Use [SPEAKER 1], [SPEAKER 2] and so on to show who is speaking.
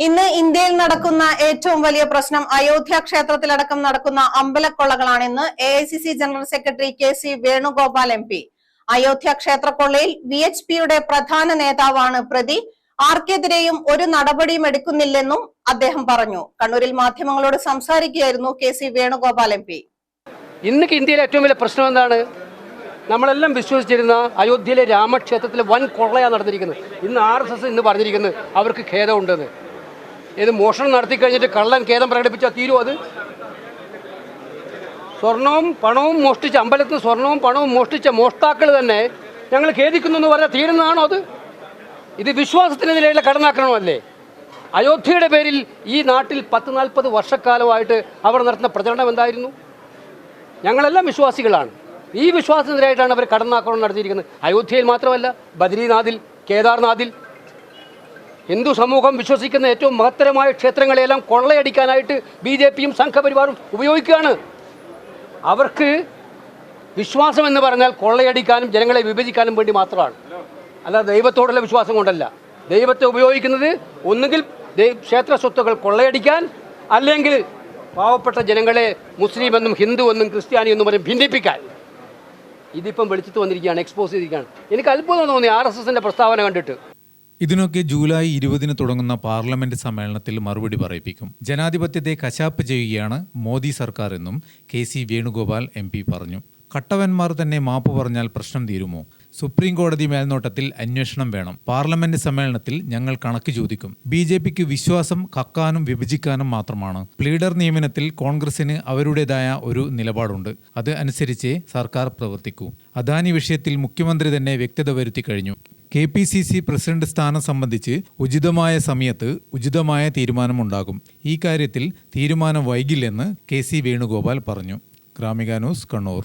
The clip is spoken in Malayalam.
[SPEAKER 1] ഇന്ന് ഇന്ത്യയിൽ നടക്കുന്ന ഏറ്റവും വലിയ പ്രശ്നം അയോധ്യ ക്ഷേത്രത്തിലടക്കം നടക്കുന്ന അമ്പലക്കൊള്ളകളാണെന്ന് AICC general secretary KC Venugopal MP. Ayodhya ക്ഷേത്രക്കൊള്ളയിൽ VHPയുടെ പ്രധാന നേതാവാണ് പ്രതി. ആർക്കെതിരെയും ഒരു നടപടിയും എടുക്കുന്നില്ലെന്നും അദ്ദേഹം പറഞ്ഞു. കണ്ണൂരിൽ മാധ്യമങ്ങളോട് സംസാരിക്കുകയായിരുന്നു KC വേണുഗോപാൽ MP.
[SPEAKER 2] ഇന്ന് ഇന്ത്യയിലെ ഏറ്റവും വലിയ പ്രശ്നം എന്താണ്? നമ്മളെല്ലാം വിശ്വസിച്ചിരുന്ന അയോധ്യയിലെ രാമക്ഷേത്രത്തിൽ വൻ കൊള്ളയാണ് നടന്നിരിക്കുന്നത്. ഇന്ന് RSS ഇന്ന് പറഞ്ഞിരിക്കുന്നത് അവർക്ക് ഖേദമുണ്ടെന്ന്. ഇത് മോഷണം നടത്തി കഴിഞ്ഞിട്ട് കള്ളൻ ഖേദം പ്രകടിപ്പിച്ചാൽ തീരുമോ? അത് സ്വർണവും പണവും മോഷ്ടിച്ച അമ്പലത്തിൽ സ്വർണവും പണവും മോഷ്ടിച്ച മോഷ്ടാക്കൾ തന്നെ ഞങ്ങൾ ഖേദിക്കുന്നു എന്ന് പറഞ്ഞാൽ തീരുന്നതാണോ അത്? ഇത് വിശ്വാസത്തിനെതിരെയുള്ള കടന്നാക്രമണമല്ലേ? അയോധ്യയുടെ പേരിൽ ഈ നാട്ടിൽ 40-40 വർഷക്കാലമായിട്ട് അവർ നടത്തുന്ന പ്രചരണം എന്തായിരുന്നു? ഞങ്ങളെല്ലാം വിശ്വാസികളാണ്. ഈ വിശ്വാസത്തിനെതിരായിട്ടാണ് അവർ കടന്നാക്രമണം നടത്തിയിരിക്കുന്നത്. അയോധ്യയിൽ മാത്രമല്ല, ബദ്രീനാഥിൽ, കേദാർനാഥിൽ ഹിന്ദു സമൂഹം വിശ്വസിക്കുന്ന ഏറ്റവും മഹത്തരമായ ക്ഷേത്രങ്ങളെല്ലാം കൊള്ളയടിക്കാനായിട്ട് BJPയും സംഘപരിവാറും ഉപയോഗിക്കുകയാണ്. അവർക്ക് വിശ്വാസം എന്ന് പറഞ്ഞാൽ കൊള്ളയടിക്കാനും ജനങ്ങളെ വിഭജിക്കാനും വേണ്ടി മാത്രമാണ്, അല്ലാതെ ദൈവത്തോടുള്ള വിശ്വാസം കൊണ്ടല്ല. ദൈവത്തെ ഉപയോഗിക്കുന്നത് ഒന്നുകിൽ ക്ഷേത്ര സ്വത്തുക്കൾ കൊള്ളയടിക്കാൻ, അല്ലെങ്കിൽ പാവപ്പെട്ട ജനങ്ങളെ മുസ്ലിം എന്നും ഹിന്ദു എന്നും ക്രിസ്ത്യാനി എന്നും പറഞ്ഞ് ഭിന്നിപ്പിക്കാൻ. ഇതിപ്പം വെളിച്ചത്ത് വന്നിരിക്കുകയാണ്, എക്സ്പോസ് ചെയ്തിരിക്കുകയാണ്. എനിക്ക് അത്ഭുതം തോന്നി RSSന്റെ പ്രസ്താവന കണ്ടിട്ട്.
[SPEAKER 3] ഇതിനൊക്കെ ജൂലൈ 20 തുടങ്ങുന്ന പാർലമെന്റ് സമ്മേളനത്തിൽ മറുപടി പറയിപ്പിക്കും. ജനാധിപത്യത്തെ കശാപ്പ് ചെയ്യുകയാണ് മോദി സർക്കാർ എന്നും KC വേണുഗോപാൽ MP പറഞ്ഞു. കട്ടവന്മാർ തന്നെ മാപ്പ് പറഞ്ഞാൽ പ്രശ്നം തീരുമോ? സുപ്രീം കോടതി മേൽനോട്ടത്തിൽ അന്വേഷണം വേണം. പാർലമെന്റ് സമ്മേളനത്തിൽ ഞങ്ങൾ കണക്ക് ചോദിക്കും. BJPക്ക് വിശ്വാസം കക്കാനും വിഭജിക്കാനും മാത്രമാണ്. പ്ലീഡർ നിയമനത്തിൽ കോൺഗ്രസിന് അവരുടേതായ ഒരു നിലപാടുണ്ട്. അത് അനുസരിച്ചേ സർക്കാർ പ്രവർത്തിക്കൂ. അദാനി വിഷയത്തിൽ മുഖ്യമന്ത്രി തന്നെ വ്യക്തത വരുത്തി കഴിഞ്ഞു. KPCC പ്രസിഡന്റ് സ്ഥാനം സംബന്ധിച്ച് ഉചിതമായ സമയത്ത് ഉചിതമായ തീരുമാനമുണ്ടാകും. ഈ കാര്യത്തിൽ തീരുമാനം വൈകില്ലെന്ന് KC വേണുഗോപാൽ പറഞ്ഞു. ഗ്രാമിക ന്യൂസ്, കണ്ണൂർ.